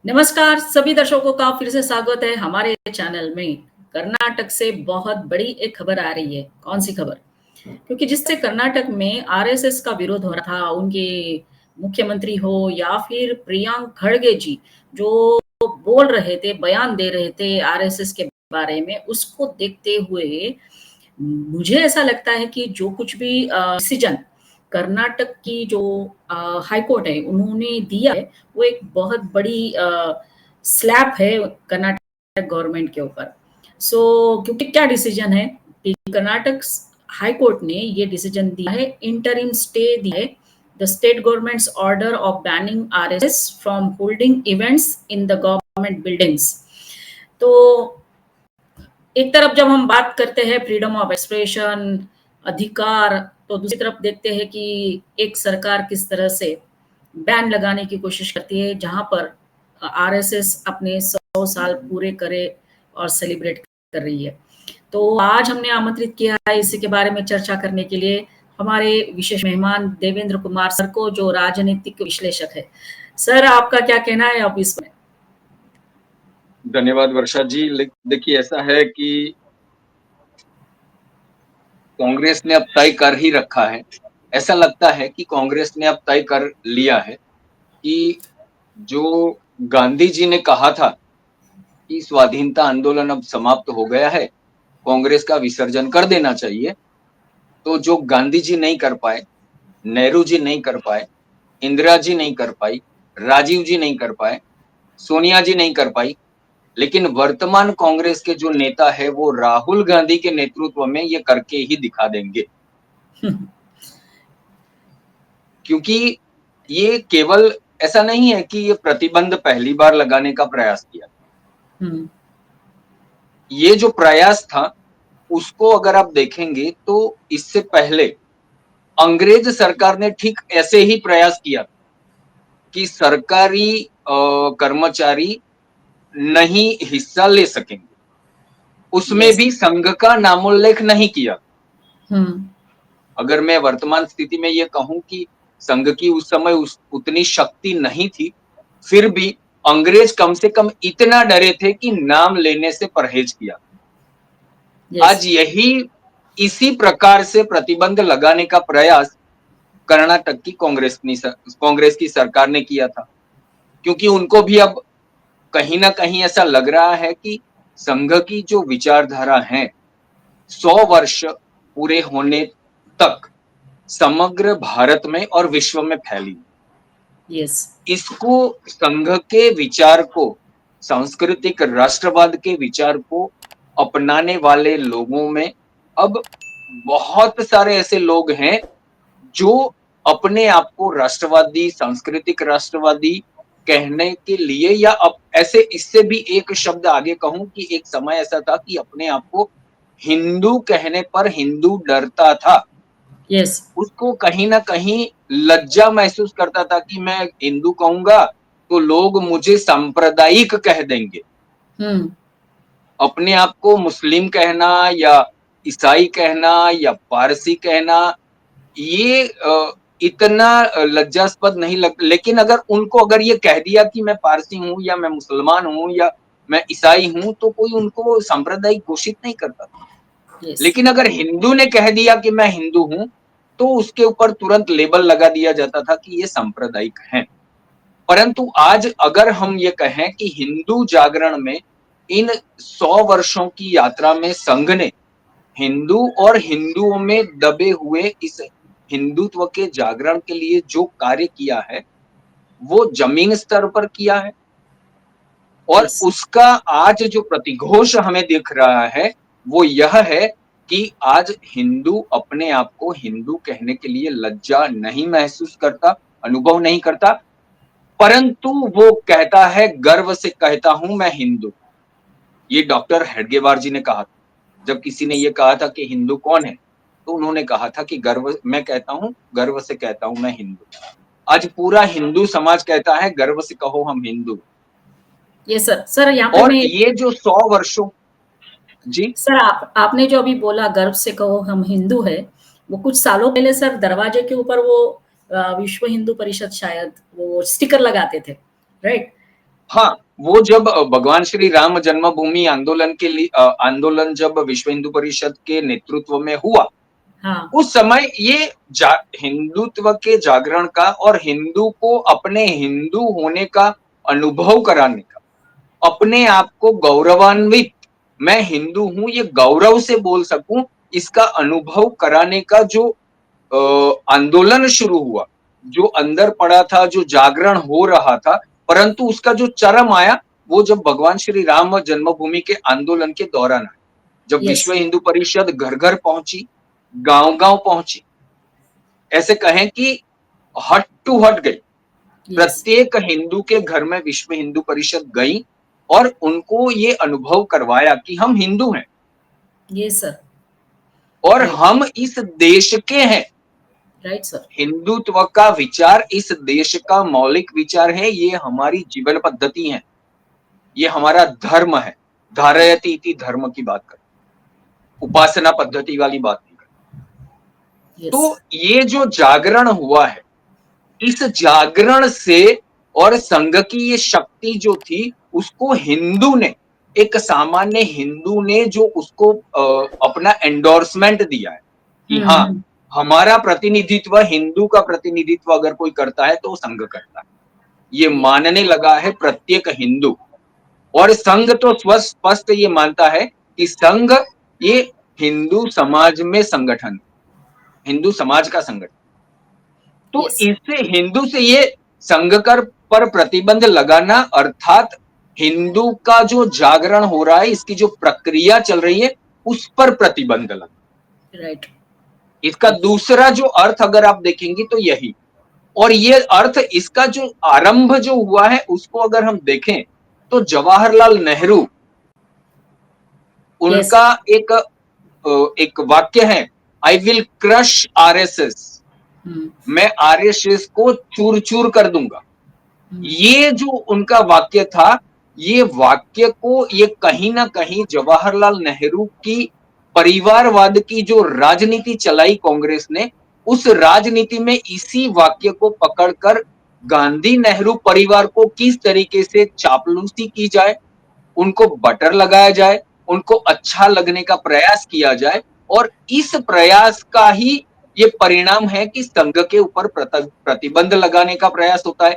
नमस्कार सभी दर्शकों का फिर से स्वागत है हमारे चैनल में। कर्नाटक से बहुत बड़ी एक खबर आ रही है। कौन सी खबर? क्योंकि जिससे कर्नाटक में आरएसएस का विरोध हो रहा था, उनके मुख्यमंत्री हो या फिर प्रियांक खड़गे जी, जो बोल रहे थे, बयान दे रहे थे आरएसएस के बारे में, उसको देखते हुए मुझे ऐसा लगता है कि जो कुछ भी डिसीजन कर्नाटक की जो हाई कोर्ट है उन्होंने दिया है, वो एक बहुत बड़ी स्लैप है कर्नाटक गवर्नमेंट के ऊपर। क्योंकि क्या डिसीजन है कि कर्नाटक हाई कोर्ट ने ये डिसीजन दिया है, इंटरिम स्टे दिया है the state governments order of banning RSS from holding events in the government buildings. तो एक तरफ जब हम बात करते हैं फ्रीडम ऑफ एक्सप्रेशन, अधिकार, तो दूसरी तरफ देखते हैं कि एक सरकार किस तरह से बैन लगाने की कोशिश करती है, जहां पर आरएसएस अपने 100 साल पूरे करे और सेलिब्रेट कर रही है। तो आज हमने आमंत्रित किया है इसी के बारे में चर्चा करने के लिए हमारे विशेष मेहमान देवेंद्र कुमार सर को, जो राजनीतिक विश्लेषक है। सर, आपका क्या कहना है अब इस पर? धन्यवाद वर्षा जी। देखिए, ऐसा है कि कांग्रेस ने अब तय कर ही रखा है। ऐसा लगता है कि कांग्रेस ने अब तय कर लिया है कि जो गांधी जी ने कहा था कि स्वाधीनता आंदोलन अब समाप्त हो गया है, कांग्रेस का विसर्जन कर देना चाहिए। तो जो गांधी जी नहीं कर पाए, नेहरू जी नहीं कर पाए, इंदिरा जी नहीं कर पाई, राजीव जी नहीं कर पाए, सोनिया जी नहीं कर पाई, लेकिन वर्तमान कांग्रेस के जो नेता है वो राहुल गांधी के नेतृत्व में ये करके ही दिखा देंगे। क्योंकि ये केवल ऐसा नहीं है कि ये प्रतिबंध पहली बार लगाने का प्रयास किया। ये जो प्रयास था उसको अगर आप देखेंगे तो इससे पहले अंग्रेज सरकार ने ठीक ऐसे ही प्रयास किया कि सरकारी कर्मचारी नहीं हिस्सा ले सकेंगे। उसमें भी संघ का नामोल्लेख नहीं किया। अगर मैं वर्तमान स्थिति में ये कहूं कि संघ की उस समय उतनी शक्ति नहीं थी, फिर भी अंग्रेज कम से कम इतना डरे थे कि नाम लेने से परहेज किया। आज इसी प्रकार से प्रतिबंध लगाने का प्रयास कर्नाटक की कांग्रेस की सरकार ने किया था, क्योंकि उनको भी अब कहीं ना कहीं ऐसा लग रहा है कि संघ की जो विचारधारा है 100 वर्ष पूरे होने तक समग्र भारत में और विश्व में फैली। इसको संघ के विचार को, सांस्कृतिक राष्ट्रवाद के विचार को अपनाने वाले लोगों में अब बहुत सारे ऐसे लोग हैं जो अपने आप को राष्ट्रवादी, सांस्कृतिक राष्ट्रवादी कहने के लिए, या अब ऐसे इससे भी एक शब्द आगे कहूं कि एक समय ऐसा था कि अपने आप को हिंदू कहने पर हिंदू डरता था। उसको कहीं ना कहीं लज्जा महसूस करता था कि मैं हिंदू कहूंगा तो लोग मुझे सांप्रदायिक कह देंगे। अपने आप को मुस्लिम कहना या ईसाई कहना या पारसी कहना, ये इतना लज्जास्पद नहीं लेकिन अगर ये कह दिया कि मैं पारसी हूं या मैं मुसलमान हूं या मैं ईसाई हूं, तो कोई उनको सांप्रदायिक घोषित नहीं करता था। लेकिन अगर हिंदू ने कह दिया कि मैं हिंदू हूं, तो उसके ऊपर तुरंत लेबल लगा दिया जाता था कि ये सांप्रदायिक है। परंतु आज अगर हम ये कहें कि हिंदू जागरण में इन 100 वर्षों की यात्रा में संघ ने हिंदू और हिंदुओं में दबे हुए इस हिंदुत्व के जागरण के लिए जो कार्य किया है वो जमीन स्तर पर किया है, और उसका आज जो प्रतिघोष हमें दिख रहा है वो यह है कि आज हिंदू अपने आप को हिंदू कहने के लिए लज्जा नहीं महसूस करता, अनुभव नहीं करता, परंतु वो कहता है, गर्व से कहता हूं मैं हिंदू। ये डॉक्टर हेडगेवार जी ने कहा था। जब किसी ने ये कहा था कि हिंदू कौन है, तो उन्होंने कहा था कि मैं कहता हूं, गर्व से कहता हूं मैं हिंदू। आज पूरा हिंदू समाज कहता है, गर्व से कहो हम हिंदू। सर यहाँ पे और ये जो 100 वर्षों जी सर, आपने जो अभी बोला गर्व से कहो हम हिंदू है, वो कुछ सालों पहले सर दरवाजे के ऊपर वो विश्व हिंदू परिषद शायद वो स्टिकर लगाते थे, राइट? हाँ, वो जब भगवान श्री राम जन्मभूमि आंदोलन के लिए आंदोलन जब विश्व हिंदू परिषद के नेतृत्व में हुआ, हाँ, उस समय ये हिंदुत्व के जागरण का और हिंदू को अपने हिंदू होने का अनुभव कराने का, अपने आप को गौरवान्वित, मैं हिंदू हूं ये गौरव से बोल सकूं, इसका अनुभव कराने का जो आंदोलन शुरू हुआ, जो अंदर पड़ा था, जो जागरण हो रहा था, परंतु उसका जो चरम आया वो जब भगवान श्री राम जन्मभूमि के आंदोलन के दौरान आया, जब यस, विश्व हिंदू परिषद घर घर पहुंची, गांव गांव पहुंची, ऐसे कहें कि हट टू हट गई, यस, प्रत्येक हिंदू के घर में विश्व हिंदू परिषद गई और उनको ये अनुभव करवाया कि हम हिंदू हैं यस सर, और राइट, हम इस देश के हैं। राइट सर, हिंदुत्व का विचार इस देश का मौलिक विचार है, ये हमारी जीवन पद्धति है, ये हमारा धर्म है। धारयति इति धर्म की बात करें, उपासना पद्धति वाली बात नहीं करें। यस, तो ये जो जागरण हुआ है, इस जागरण से और संघ की ये शक्ति जो थी, उसको हिंदू ने, एक सामान्य हिंदू ने जो उसको अपना एंडोर्समेंट दिया है कि हुँ, हाँ, हुँ, हमारा प्रतिनिधित्व, हिंदू का प्रतिनिधित्व अगर कोई करता है तो वो संघ करता है, ये ये मानने लगा है प्रत्येक हिंदू। और संघ तो स्पष्ट ये मानता है कि संघ ये हिंदू समाज में संगठन, हिंदू समाज का संगठन। तो यस, इससे हिंदू से ये संघ कर पर प्रतिबंध लगाना, अर्थात हिंदू का जो जागरण हो रहा है, इसकी जो प्रक्रिया चल रही है, उस पर प्रतिबंध लगा। राइट, इसका दूसरा जो अर्थ अगर आप देखेंगे तो यही, और ये अर्थ, इसका जो आरंभ जो हुआ है उसको अगर हम देखें तो जवाहरलाल नेहरू, यस, उनका एक वाक्य है, आई विल क्रश आरएसएस, हुँ, मैं आरएसएस को चूर चूर कर दूंगा। हुँ, ये जो उनका वाक्य था, ये वाक्य को ये कहीं ना कहीं जवाहरलाल नेहरू की परिवारवाद की जो राजनीति चलाई कांग्रेस ने, उस राजनीति में इसी वाक्य को पकड़कर गांधी नेहरू परिवार को किस तरीके से चापलूसी की जाए, उनको बटर लगाया जाए, उनको अच्छा लगने का प्रयास किया जाए, और इस प्रयास का ही ये परिणाम है कि संघ के ऊपर प्रतिबंध लगाने का प्रयास होता है।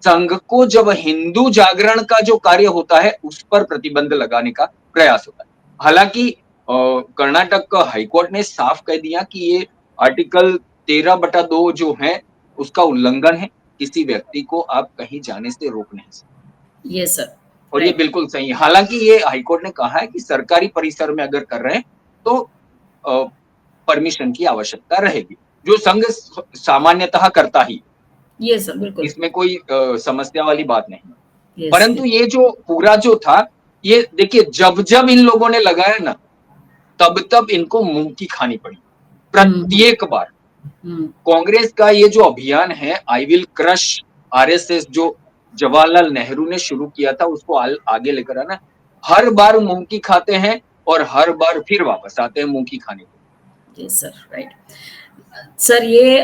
संघ को जब हिंदू जागरण का जो कार्य होता है उस पर प्रतिबंध लगाने का प्रयास होता है। हालांकि कर्नाटक हाईकोर्ट ने साफ कह दिया कि ये आर्टिकल 13/2 जो है उसका उल्लंघन है, किसी व्यक्ति को आप कहीं जाने से रोक नहीं सकते, यस सर, और ये राइट, बिल्कुल सही है। हालांकि ये हाईकोर्ट ने कहा है कि सरकारी परिसर में अगर कर रहे हैं तो परमिशन की आवश्यकता रहेगी, जो संघ सामान्यतः करता ही, यस सर, बिल्कुल, इसमें कोई समस्या वाली बात नहीं है। यस, परंतु यस, ये जो पूरा जो था, ये देखिए जब जब इन लोगों ने लगाया ना, तब तब इनको मुंह की खानी पड़ी, हुँ, हुँ, प्रत्येक बार। हुँ, कांग्रेस का ये जो अभियान है, आई विल क्रश आरएसएस, जो जवाहरलाल नेहरू ने शुरू किया था, उसको आगे लेकर आना, हर बार मुंह की खाते हैं और हर बार फिर वापस आते हैं मुंह की खाने को। Yes sir, right. सर ये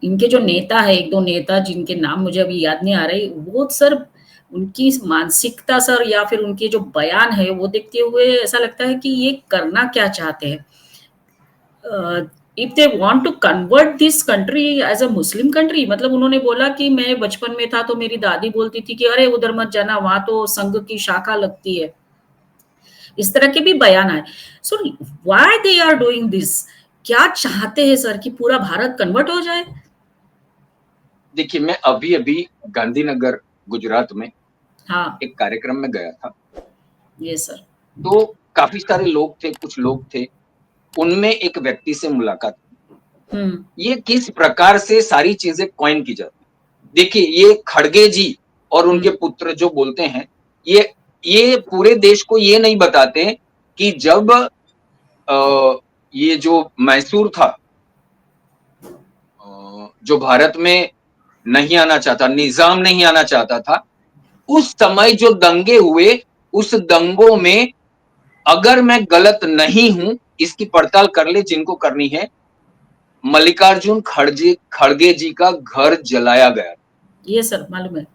इनके जो नेता है, 1-2 नेता जिनके नाम मुझे अभी याद नहीं आ रहे, वो सर उनकी मानसिकता सर या फिर उनके जो बयान है, वो देखते हुए ऐसा लगता है कि ये करना क्या चाहते हैं? If they want to convert this country as a Muslim country मतलब उन्होंने बोला कि मैं बचपन में था तो मेरी दादी बोलती थी कि अरे उधर मत जाना, वहाँ तो संघ की शाखा लगती है। इस तरह के भी बयान आए। So why they are doing this? क्या चाहते हैं सर कि पूरा भारत कन्वर्ट हो जाए? देखिए, मैं अभी-अभी गांधीनगर, गुजरात में हाँ, एक कार्यक्रम में गया था, यस सर। तो काफ़ी सारे लोग थे, कुछ लोग थे, उनमें एक व्यक्ति से मुलाकात हुई। हुँ, ये किस प्रकार से सारी चीज़ें कॉइन की जाती हैं। देखिए, ये खड़गे जी और हुँ, उनके पुत्र जो बोलते हैं, ये पूरे देश को ये नहीं बताते कि जब ये जो मैसूर था, जो भारत में नहीं आना चाहता, निज़ाम नहीं आना चाहता था, उस समय जो दंगे हुए, उस दंगों में अगर मैं गलत नहीं हूँ, इसकी पड़ताल कर ले जिनको करनी है, मल्लिकार्जुन खड़गे जी का घर जलाया गया। यस सर, मालूम है।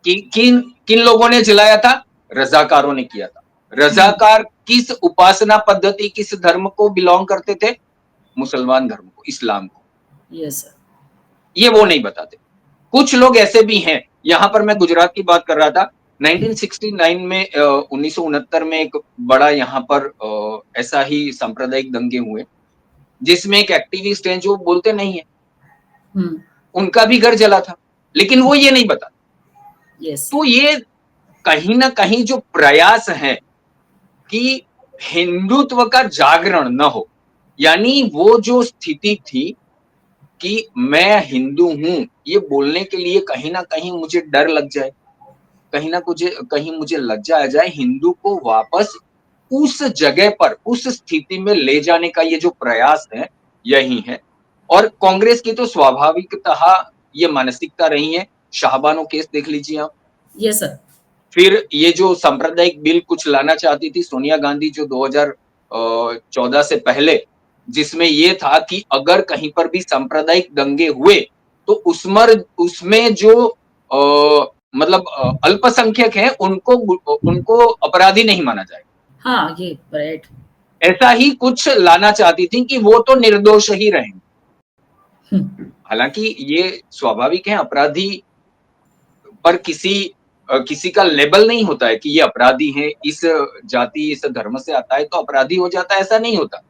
कि किन किन लोगों ने जलाया था? रज़ाकारों ने किया था। हुँ, रज़ाकार किस उपासना पद्धति, किस धर्म को बिलॉन्ग करते थे? मुसलमान धर्म को, इस्लाम को। Yes sir. ये वो नहीं बताते। कुछ लोग ऐसे भी हैं, यहाँ पर मैं गुजरात की बात कर रहा था, 1969 में 1969 में एक बड़ा यहाँ पर ऐसा ही सांप्रदायिक दंगे हुए, जिसमें एक एक्टिविस्ट हैं जो बोलते नहीं है, हुँ, उनका भी घर जला था, लेकिन वो ये नहीं बताते। यस। तो ये कहीं न कहीं जो प्रयास है कि हिंदुत्व का जागरण न हो, यानी वो जो स्थिति थी कि मैं हिंदू हूँ, ये बोलने के लिए कहीं न कहीं मुझे डर लग जाए, कहीं मुझे लज्जा आ जाए, हिंदू को वापस उस जगह पर, उस स्थिति में ले जाने का ये जो प्रयास है, यही है। और कांग्रेस की तो स्वाभाविकतः ये मानसिकता रही है, शाहबानो केस देख लीजिए आप। Yes sir. फिर ये जो सांप्रदायिक बिल कुछ लाना चाहती थी सोनिया गांधी जो 2014 से पहले, जिसमें ये था कि अगर कहीं पर भी सांप्रदायिक दंगे हुए, तो उसमें जो मतलब अल्पसंख्यक हैं उनको अपराधी नहीं माना जाएगा। हाँ, ये राइट। ऐसा ही कुछ लाना चाहती थी कि वो तो निर्दोष ही रहेंगे। हुँ, हालाँकि ये स्वाभाविक है अपराधी पर किसी का लेबल नहीं होता है कि ये अपराधी है, इस जाति, इस धर्म से आता है तो अपराधी हो जाता है, ऐसा नहीं होता।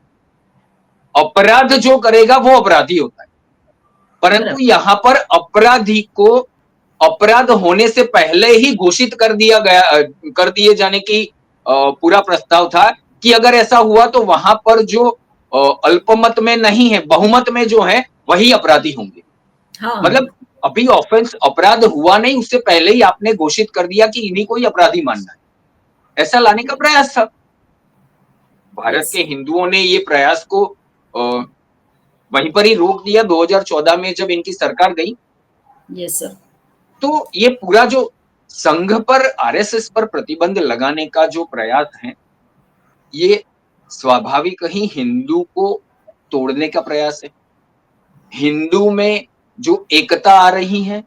अपराध जो करेगा वो अपराधी होता है। परंतु बराबर। यहाँ पर अपराधी को अपराध होने से पहले ही घोषित कर दिए जाने की पूरा प्रस्ताव था कि अगर ऐसा हुआ तो वहाँ पर जो अल्पमत में नहीं है, बहुमत में जो है वही अपराधी होंगे। हाँ, मतलब अभी ऑफेंस अपराध हुआ नहीं उससे पहले ही आपने घोषित कर दिया कि इन्हीं को ही अपराधी मानना है। ऐसा लाने का प्रयास था। भारत यस, के हिंदुओं ने ये प्रयास को वहीं पर ही रोक दिया 2014 में जब इनकी सरकार गई। Yes sir. तो ये पूरा जो संघ पर आरएसएस पर प्रतिबंध लगाने का जो प्रयास है, ये स्वाभाविक ही हिंदू को तोड़ने का प्रयास है। हिंदू में जो एकता आ रही है,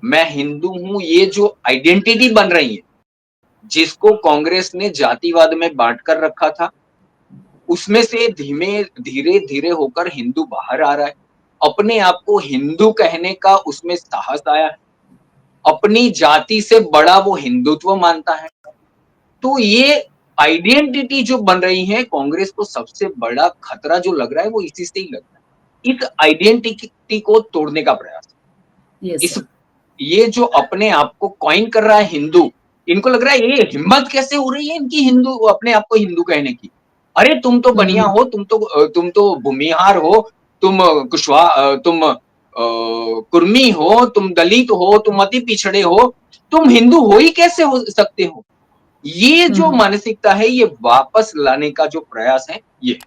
मैं हिंदू हूँ, ये जो आइडेंटिटी बन रही है, जिसको कांग्रेस ने जातिवाद में बाँट कर रखा था, उसमें से धीरे-धीरे होकर हिंदू बाहर आ रहा है। अपने आप को हिंदू कहने का उसमें साहस आया है। अपनी जाति से बड़ा वो हिंदुत्व मानता है। तो ये आइडेंटिटी जो बन रही है, कांग्रेस को सबसे बड़ा खतरा जो लग रहा है, वो इसी से ही लग रहा है। इस आइडेंटिटी को तोड़ने का प्रयास। यस इस सर। ये जो अपने आप को कॉइन कर रहा है हिंदू, इनको लग रहा है ये हिम्मत कैसे हो रही है इनकी हिंदू अपने आप को हिंदू कहने की। अरे तुम तो बनिया हुँ, हो, तुम तो भूमिहार हो, तुम कुर्मी हो, तुम दलित हो, तुम अति पिछड़े हो, तुम हिंदू हो ही कैसे हो सकते हो? ये हुँ, जो हुँ, मानसिकता है ये वापस लाने का जो प्रयास है ये।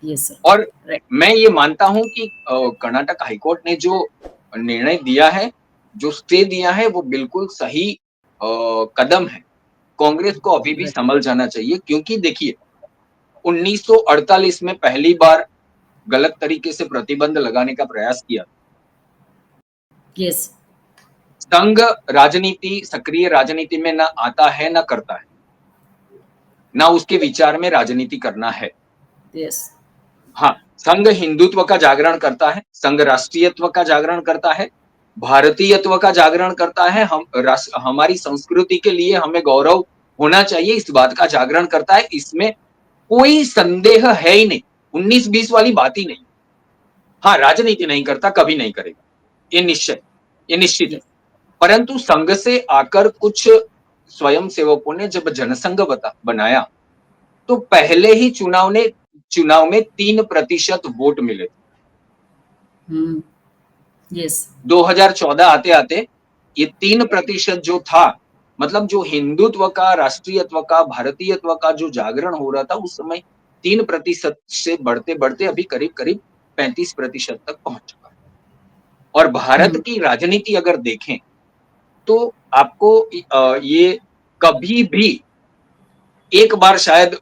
Yes sir. और राइट। मैं ये मानता हूँ कि कर्नाटक हाई कोर्ट ने जो निर्णय दिया है, जो स्टे दिया है वो बिल्कुल सही कदम है। कांग्रेस को अभी भी राइट। संभल जाना चाहिए क्योंकि देखिए 1948 में पहली बार गलत तरीके से प्रतिबंध लगाने का प्रयास किया। यस, संघ राजनीति सक्रिय राजनीति में ना आता है, ना करता है। ना उसके विचार में राजनीति करना है। यस, हाँ, संघ हिंदुत्व का जागरण करता है, संघ राष्ट्रीयत्व का जागरण करता है, भारतीयत्व का जागरण करता है, हमारी संस्कृति के लिए हमें गौरव होना चाहिए, इस बात का जागरण करता है, इसमें कोई संदेह है ही नहीं। 19-20 वाली बात ही नहीं। हाँ, राजनीति नहीं करता, कभी नहीं करेगा। ये निश्चित है। यस, परंतु संघ से आकर कुछ स्वयंसेवकों ने जब जनसंघ बनाया, तो पहले ही चुनाव में 3% वोट मिले। हुँ, यस, 2014 आते-आते ये 3% जो था, मतलब जो हिंदुत्व का, राष्ट्रीयत्व का, भारतीयत्व का जो जागरण हो रहा था, उस समय 3% से बढ़ते-बढ़ते अभी करीब-करीब 35% तक पहुँच चुका है। और भारत हुँ, की राजनीति अगर देखें, तो आपको ये कभी भी एक बार शायद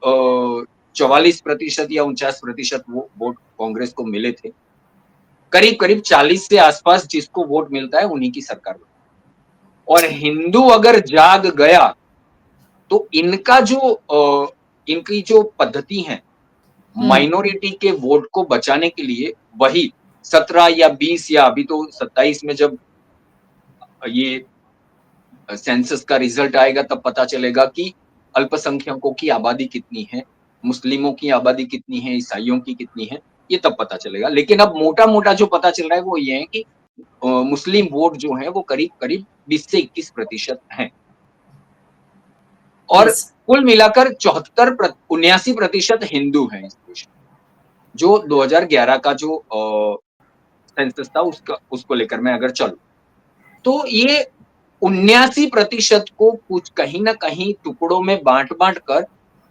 44% या 49% वो वोट कांग्रेस को मिले थे। करीब-करीब 40 से आस-पास जिसको वोट मिलता है, उन्हीं की सरकार बनती है। और हिंदू अगर जाग गया तो इनकी जो पद्धति है हुँ, माइनॉरिटी के वोट को बचाने के लिए, वही 17 या 20 या अभी तो 27 में जब ये सेंसस का रिजल्ट आएगा तब पता चलेगा कि अल्पसंख्यकों की आबादी कितनी है, मुस्लिमों की आबादी कितनी है, ईसाइयों की कितनी है, ये तब पता चलेगा। लेकिन अब मोटा-मोटा जो पता चल रहा है वो ये है कि मुस्लिम वोट जो है वो करीब-करीब 20 से 21% हैं और यस, कुल मिलाकर 79% हिंदू हैं इस देश में, जो 2011 का जो सेंसस था उसको लेकर मैं अगर चलूँ। तो ये 79% को कुछ कहीं न कहीं टुकड़ों में बाँट-बाँट कर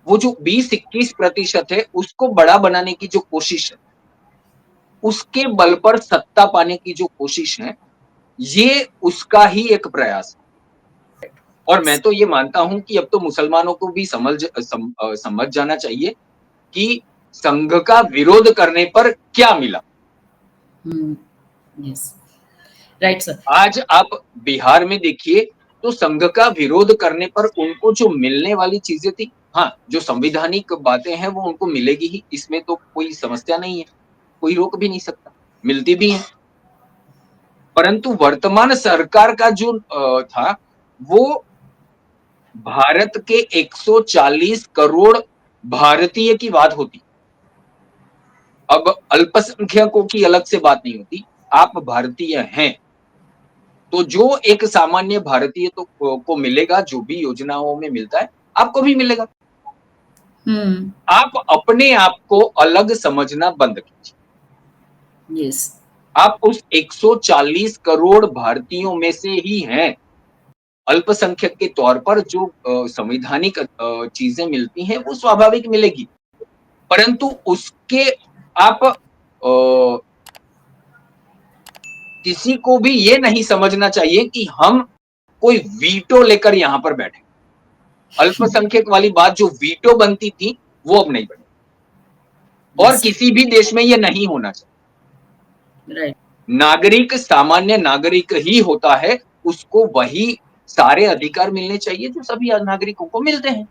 वो जो 20-21% है उसको बड़ा बनाने की जो कोशिश है, उसके बल पर सत्ता पाने की जो कोशिश है, ये उसका ही एक प्रयास है। और मैं यस। तो ये मानता हूँ कि अब तो मुसलमानों को भी समझ जाना चाहिए कि संघ का विरोध करने पर क्या मिला। हुँ, यस, राइट सर। आज आप बिहार में देखिए तो संघ का विरोध करने पर उनको जो मिलने वाली चीज़ें थी, हाँ, जो संवैधानिक बातें हैं वो उनको मिलेगी ही, इसमें तो कोई समस्या नहीं है, कोई रोक भी नहीं सकता, मिलती भी हैं। परंतु वर्तमान सरकार का जो था, वो भारत के 140 करोड़ भारतीय की बात होती। अब अल्पसंख्यकों की अलग से बात नहीं होती, आप भारतीय हैं, तो जो एक सामान्य भारतीय तो को मिलेगा, जो भी योजनाओं में मिलता है, आपको भी मिलेगा। हुँ, आप अपने आप को अलग समझना बंद कीजिए। यस, आप उस 140 करोड़ भारतीयों में से ही हैं, अल्पसंख्यक के तौर पर जो संवैधानिक चीज़ें मिलती हैं, वो स्वाभाविक मिलेगी। परंतु उसके आप किसी को भी ये नहीं समझना चाहिए कि हम कोई वीटो लेकर यहाँ पर बैठे। अल्पसंख्यक वाली बात जो वीटो बनती थी, वो अब नहीं बनी और यस, किसी भी देश में ये नहीं होना चाहिए। राइट, नागरिक सामान्य नागरिक ही होता है, उसको वही सारे अधिकार मिलने चाहिए जो सभी नागरिकों को मिलते हैं। यस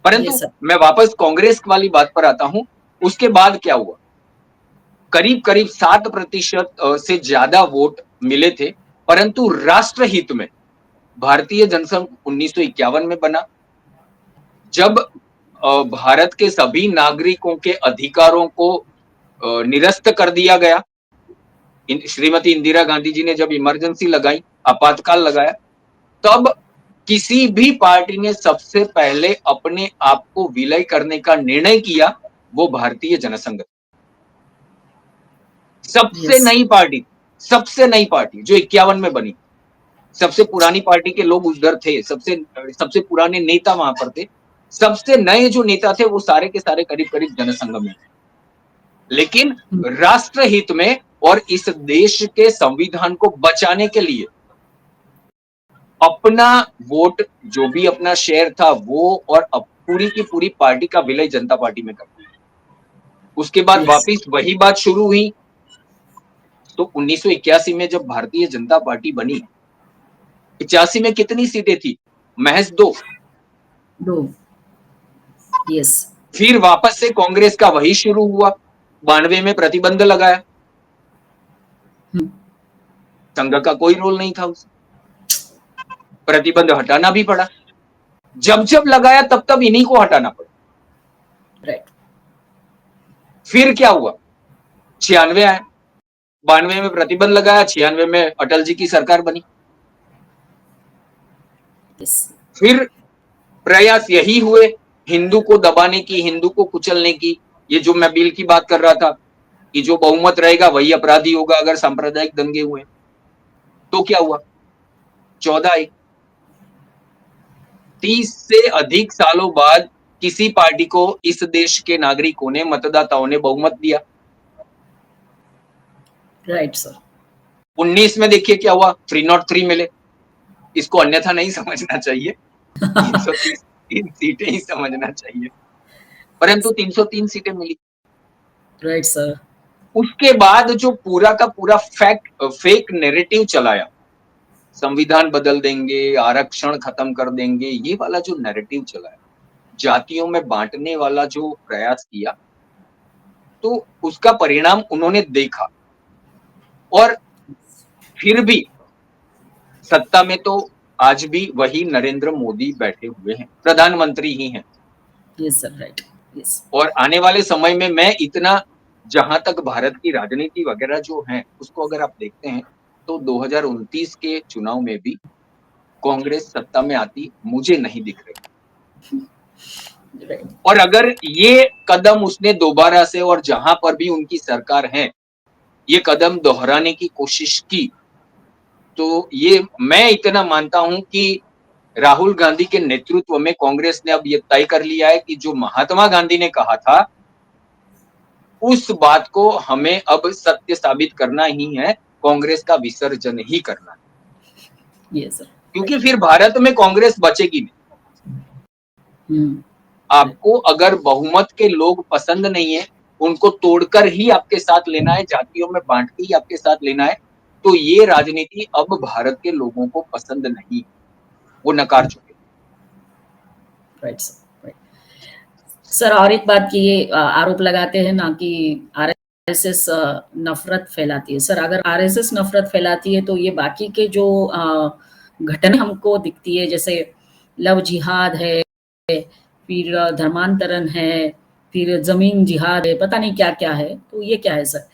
परंतु सर, मैं वापस कांग्रेस वाली बात पर आता हूँ, उसके बाद क्या हुआ? करीब-करीब 7% से ज़्यादा वोट मिले थे, परंतु राष्ट्रहित में भारतीय जनसंघ 1951 में बना, जब भारत के सभी नागरिकों के अधिकारों को निरस्त कर दिया गया। श्रीमती इंदिरा गांधी जी ने जब इमरजेंसी लगाई, आपातकाल लगाया, तब किसी भी पार्टी ने सबसे पहले अपने आप को विलय करने का निर्णय किया, वो भारतीय जनसंघ। सबसे यस, नई पार्टी, सबसे नई पार्टी जो 51 में बनी। सबसे पुरानी पार्टी के लोग उधर थे, सबसे पुराने नेता वहां पर थे। सबसे नए जो नेता थे वो सारे के सारे करीब-करीब जनसंघ में थे। लेकिन हुँ, राष्ट्रहित में और इस देश के संविधान को बचाने के लिए अपना वोट जो भी अपना शेयर था वो और पूरी की पूरी पार्टी का विलय जनता पार्टी में कर दिया। उसके बाद यस, वापिस वही बात शुरू हुई। तो 1981 में जब भारतीय जनता पार्टी बनी, 85 में कितनी सीटें थी? महज़ 2। 2, यस, फिर वापस से कांग्रेस का वही शुरू हुआ। 92 में प्रतिबंध लगाया। हुँ, संघ का कोई रोल नहीं था उसमें। प्रतिबंध हटाना भी पड़ा। जब-जब लगाया तब-तब इन्हीं को हटाना पड़ा। राइट, फिर क्या हुआ? 96 आया। 92 में प्रतिबंध लगाया, 96 में अटल जी की सरकार बनी। यस, फिर प्रयास यही हुए हिंदू को दबाने की, हिंदू को कुचलने की। ये जो मैं बिल की बात कर रहा था कि जो बहुमत रहेगा वही अपराधी होगा अगर सांप्रदायिक दंगे हुए। तो क्या हुआ? 14 आई। 30 से अधिक सालों बाद किसी पार्टी को इस देश के नागरिकों ने, मतदाताओं ने बहुमत दिया। राइट सर, 19 में देखिए क्या हुआ? 303 मिले। इसको अन्यथा नहीं समझना चाहिए। 330 3 सीटें ही समझना चाहिए। परंतु 303 सीटें मिली। राइट सर, उसके बाद जो पूरा का पूरा फेक नैरेटिव चलाया, संविधान बदल देंगे, आरक्षण खत्म कर देंगे, ये वाला जो नैरेटिव चला है, जातियों में बाँटने वाला जो प्रयास किया, तो उसका परिणाम उन्होंने देखा और फिर भी सत्ता में तो आज भी वही नरेंद्र मोदी बैठे हुए हैं, प्रधानमंत्री ही हैं। Yes sir, right, yes. और आने वाले समय में मैं इतना जहाँ तक भारत की राजनीति वगैरह जो है, उसको अगर आप देखते हैं, तो 2029 के चुनाव में भी कांग्रेस सत्ता में आती मुझे नहीं दिख रही। राइट। और अगर ये कदम उसने दोबारा से और जहाँ पर भी उनकी सरकार है, ये कदम दोहराने की कोशिश की, तो ये मैं इतना मानता हूँ कि राहुल गांधी के नेतृत्व में कांग्रेस ने अब ये तय कर लिया है कि जो महात्मा गांधी ने कहा था, उस बात को हमें अब सत्य साबित करना ही है, कांग्रेस का विसर्जन ही करना है। Yes sir. क्योंकि फिर भारत में कांग्रेस बचेगी नहीं। आपको अगर बहुमत के लोग पसंद नहीं है, उनको तोड़कर ही आपके साथ लेना है, जातियों में बांट के ही आपके साथ लेना है, तो ये राजनीति अब भारत के लोगों को पसंद नहीं, वो नकार चुके। Right sir, right. सर और एक बात की ये आरोप लगाते हैं ना कि आरएसएस नफरत फैलाती है। सर अगर आरएसएस नफरत फैलाती है तो ये बाकी के जो घटना हमको दिखती है, जैसे लव जिहाद है, फिर धर्मांतरण है, फिर जमीन जिहाद है, पता नहीं क्या क्या है, तो ये क्या है सर?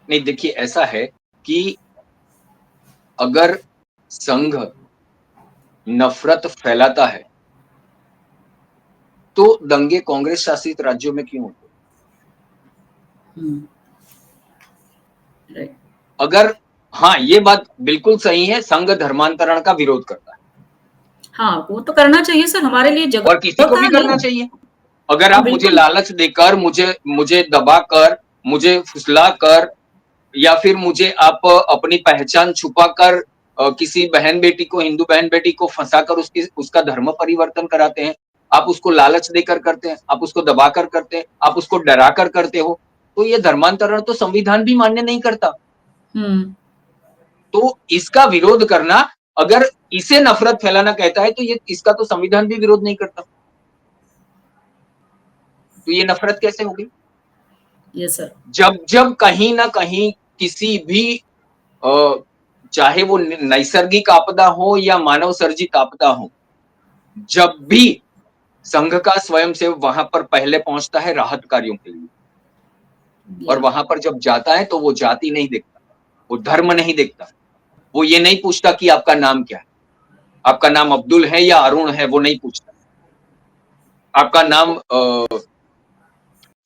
नहीं देखिए, ऐसा है कि अगर संघ नफरत फैलाता है, तो दंगे कांग्रेस शासित राज्यों में क्यों होते? अगर हाँ, ये बात बिल्कुल सही है, संघ धर्मांतरण का विरोध करता है। हाँ, वो तो करना चाहिए सर, हमारे लिए जगह और किसी को भी करना चाहिए। अगर आप मुझे लालच देकर, मुझे दबाकर, मुझे फुसलाकर या फिर मुझे आप अपनी पहचान छुपाकर किसी बहन बेटी को, हिंदू बहन बेटी को फंसाकर उसका धर्म परिवर्तन कराते हैं, आप उसको लालच देकर करते हैं, आप उसको दबाकर करते हैं, आप उसको डराकर करते हो, तो ये धर्मांतरण तो संविधान भी मान्य नहीं करता। तो इसका विरोध करना, अगर इसे नफरत फैलाना कहता है, तो ये इसका तो संविधान भी विरोध नहीं करता। तो ये नफरत कैसे होगी? Yes sir. जब कहीं ना कहीं किसी भी चाहे वो नैसर्गिक आपदा हो या मानव सर्जित आपदा हो, जब भी संघ का स्वयंसेवक वहां पर पहले पहुंचता है राहत कार्यों के लिए, और वहां पर जब जाता है तो वो जाति नहीं देखता, वो धर्म नहीं देखता, वो ये नहीं पूछता कि आपका नाम क्या है, आपका नाम अब्दुल है या अरुण है, वो नहीं पूछता, आपका नाम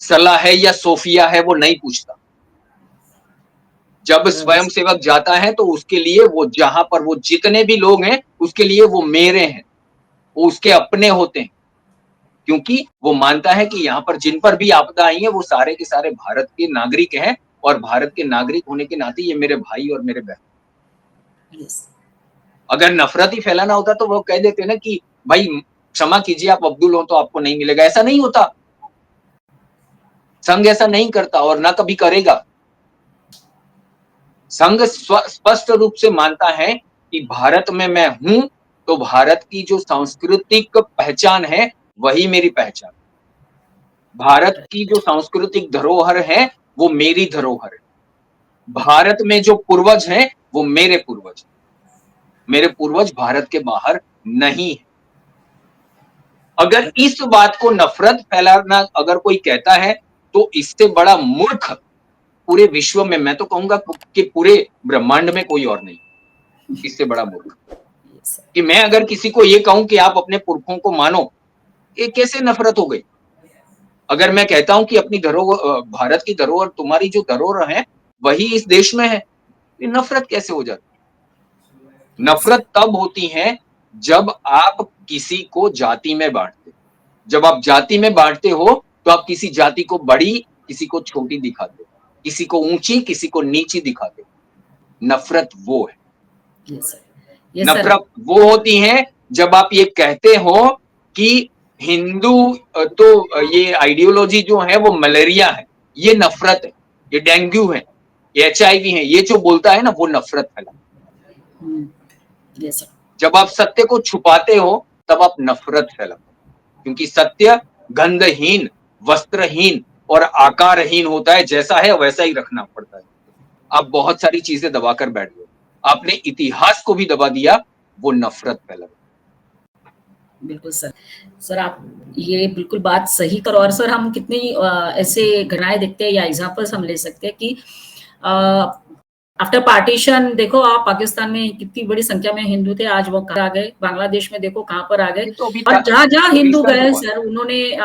सलाह है या सोफिया है, वो नहीं पूछता। जब स्वयंसेवक जाता है तो उसके लिए वो जहां पर वो जितने भी लोग हैं, उसके लिए वो मेरे हैं, वो उसके अपने होते हैं, क्योंकि वो मानता है कि यहाँ पर जिन पर भी आपदा आई है, वो सारे के सारे भारत के नागरिक हैं, और भारत के नागरिक होने के नाते ये मेरे भाई और मेरे बहन। अगर नफरत ही फैलाना होता तो वो कह देते ना कि भाई क्षमा कीजिए, आप अब्दुल हो तो आपको नहीं मिलेगा। ऐसा नहीं होता, संघ ऐसा नहीं करता और ना कभी करेगा। संघ स्पष्ट रूप से मानता है कि भारत में मैं हूं, तो भारत की जो सांस्कृतिक पहचान है वही मेरी पहचान, भारत की जो सांस्कृतिक धरोहर है वो मेरी धरोहर है, भारत में जो पूर्वज हैं वो मेरे पूर्वज, मेरे पूर्वज भारत के बाहर नहीं है। अगर इस बात को नफरत फैलाना अगर कोई कहता है, तो इससे बड़ा मूर्ख पूरे विश्व में, मैं तो कहूंगा कि पूरे ब्रह्मांड में कोई और नहीं, इससे बड़ा मूर्ख। कि मैं अगर किसी को ये कहूं कि आप अपने पुरखों को मानो, ये कैसे नफरत हो गई? अगर मैं कहता हूं कि अपनी धरोहर, भारत की धरोहर, तुम्हारी जो धरोहर है वही इस देश में है, ये नफरत कैसे हो जाती है? नफरत तब होती है जब आप किसी को जाति में बांटते, जब आप जाति में बांटते हो तो आप किसी जाति को बड़ी, किसी को छोटी दिखाते हो, किसी को ऊंची, किसी को नीची दिखाते हो। नफरत वो है। नफरत वो होती है जब आप ये कहते हो कि हिंदू तो ये आइडियोलॉजी जो है वो मलेरिया है, ये नफरत है, ये डेंगू है, ये HIV है, ये जो बोलता है ना वो नफरत फैला। Yes sir. जब आप सत्य को छुपाते हो तब आप नफरत फैलाते हो, क्योंकि सत्य गंधहीन, वस्त्रहीन और आकारहीन होता है, जैसा है वैसा ही रखना पड़ता है। आप बहुत सारी चीजें दबाकर बैठ गए, आपने इतिहास को भी दबा दिया, वो नफरत फैला। बिल्कुल सर। सर आप ये बिल्कुल बात सही करो और सर हम कितनी ऐसे घटनाएँ देखते हैं या एग्ज़ाम्पल्स हम ले सकते हैं कि आफ्टर पार्टीशन देखो आप पाकिस्तान में कितनी बड़ी संख्या में हिंदू थे, आज वो कहाँ आ गए, बांग्लादेश में देखो कहाँ पर आ गए ये तो अभी और जहाँ-जहाँ हिंदू रिसेंट गए हुआ। सर उन्होंने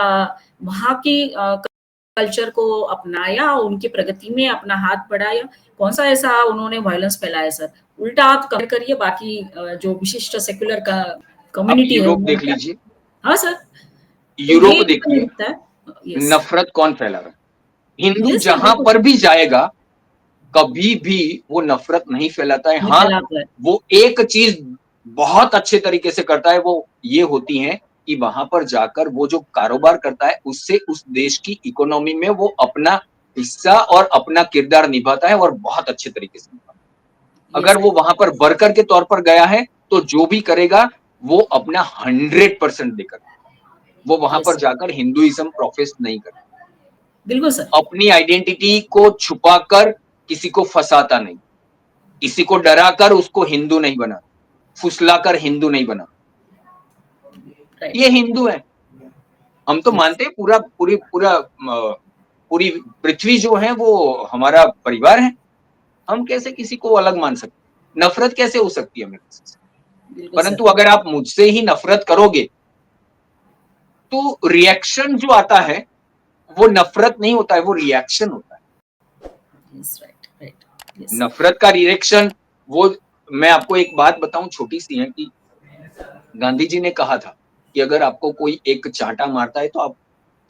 वहाँ की कल्चर को अपनाया, उनकी प्रगति में अपना हाथ बढ़ाया। कौन-सा ऐसा उन्होंने वायलेंस फैलाया सर? उल्टा आप कंपेयर करिए बाकी जो विशिष्ट सेक्युलर का आप कम्युनिटी है यूरोप देख उनका। लीजिए, हाँ सर, तो ये यूरोप नहीं देखिए, दिखता है। यस, नफरत कौन फैला रहा है? हिंदू यस सर जहां बिल्कुल, पर भी जाएगा, कभी भी वो नफरत नहीं फैलाता है। नहीं हाँ, फैलाता है। वो एक चीज बहुत अच्छे तरीके से करता है, वो ये होती है कि वहां पर जाकर वो जो कारोबार करता है, उससे उस देश की इकोनॉमी में वो अपना हिस्सा और अपना किरदार निभाता है और बहुत अच्छे तरीके से निभाता है। यस अगर सर, वो वहां पर वर्कर के तौर पर गया है, तो जो भी करेगा, वो अपना 100% देकर, वो वहां यस पर सर, जाकर हिंदुइज्म प्रोफेस नहीं करता। बिल्कुल सर। अपनी आइडेंटिटी को छुपाकर किसी को फंसाता नहीं, किसी को डराकर उसको हिंदू नहीं बना, फुसलाकर हिंदू नहीं बना। राइट, ये हिंदू है। हम तो यस, मानते हैं पूरी पृथ्वी जो है वो हमारा परिवार है। हम कैसे किसी को अलग मान सकते हैं? नफरत कैसे हो सकती है हमें किसी से? बिल्कुल सर। परंतु अगर आप मुझसे ही नफरत करोगे, तो रिएक्शन जो आता है, वो नफरत नहीं होता है, वो रिएक्शन होता है। यस, राइट, राइट, यस, नफरत का रिएक्शन, वो मैं आपको एक बात बताऊं, छोटी सी है कि गांधी जी ने कहा था कि अगर आपको कोई एक चांटा मारता है तो आप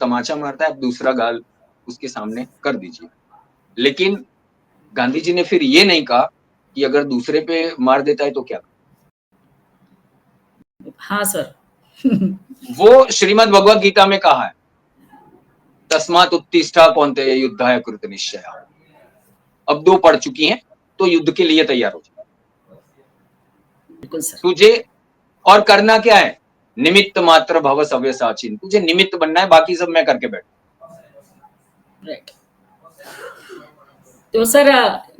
तमाचा मारता है, आप दूसरा गाल उसके सामने कर दीजिए। लेकिन गांधी जी ने फिर ये नहीं कहा कि अगर दूसरे पे मार देता है तो क्या? हाँ सर। वो श्रीमद् भगवत गीता में कहा है, तस्मात् उत्तिष्ठ कौन्तेय युद्धाय कृत निश्चय। अब 2 पढ़ चुकी हैं, तो युद्ध के लिए तैयार हो जाओ। बिल्कुल सर, तुझे और करना क्या है? निमित्त मात्र भव सव्यसाचिन। तुझे निमित्त बनना है, बाकी सब मैं करके बैठूं। राइट। तो सर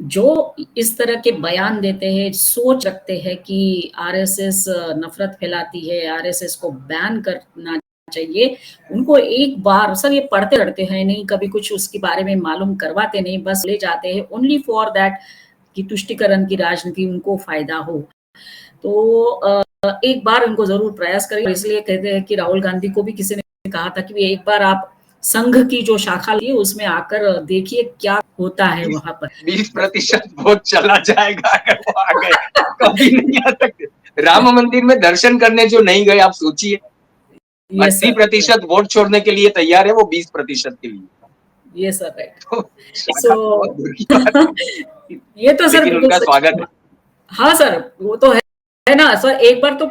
जो इस तरह के बयान देते हैं, सोच रखते हैं कि आरएसएस नफ़रत फैलाती है, आरएसएस को बैन करना चाहिए, उनको एक बार सर ये पढ़ते रहते हैं नहीं, कभी कुछ उसके बारे में मालूम करवाते नहीं, बस ले जाते हैं ओनली फॉर दैट कि तुष्टीकरण की राजनीति उनको फ़ायदा हो। तो एक बार उनको ज़रूर प्रयास करिए, इसलिए कहते हैं कि राहुल गांधी को भी किसी ने कहा था कि एक बार आप संघ की जो शाखा ली उसमें आकर देखिए क्या होता है वहाँ पर। 20% वोट चला जाएगा अगर वो आ गए, कभी नहीं आ सकते। राम मंदिर में दर्शन करने जो नहीं गए, आप सोचिए, यस सर, 80% वोट छोड़ने के लिए तैयार है, वो 20% के लिए। Yes sir, right. तो शाखा तो बहुत सो दूर की बात है, ये तो सर लेकिन बिल्कुल उनका सच स्वागत है। हाँ सर, वो तो है ना सर, एक बार तो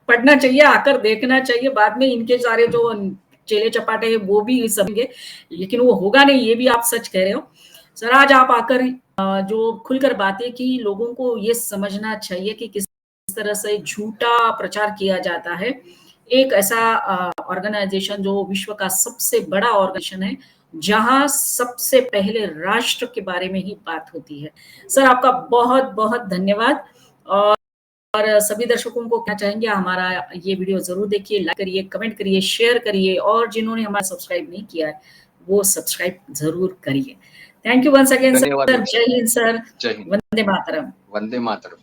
पढ़ना चाहिए, आकर देखना चाहिए, बाद में इनके सारे जो चेले चपाटे हैं वो भी समझेंगे, लेकिन वो होगा नहीं, ये भी आप सच कह रहे हो। सर आज आप आकर जो खुलकर बातें की, लोगों को ये समझना चाहिए कि किस तरह से झूठा प्रचार किया जाता है। एक ऐसा ऑर्गेनाइजेशन जो विश्व का सबसे बड़ा ऑर्गेनाइजेशन है, जहाँ सबसे पहले राष्ट्र के बारे में ही बात होती है। सर आपका बहुत-बहुत धन्यवाद और सभी दर्शकों को कहना चाहेंगे हमारा ये वीडियो ज़रूर देखिए, लाइक करिए, कमेंट करिए, शेयर करिए और जिन्होंने हमारा सब्सक्राइब नहीं किया है, वो सब्सक्राइब ज़रूर करिए। थैंक यू वन्स अगेन धन्यवाद सर, दीक्षा। जय हिंद सर, जय हिंद। वंदे मातरम। वंदे मातरम।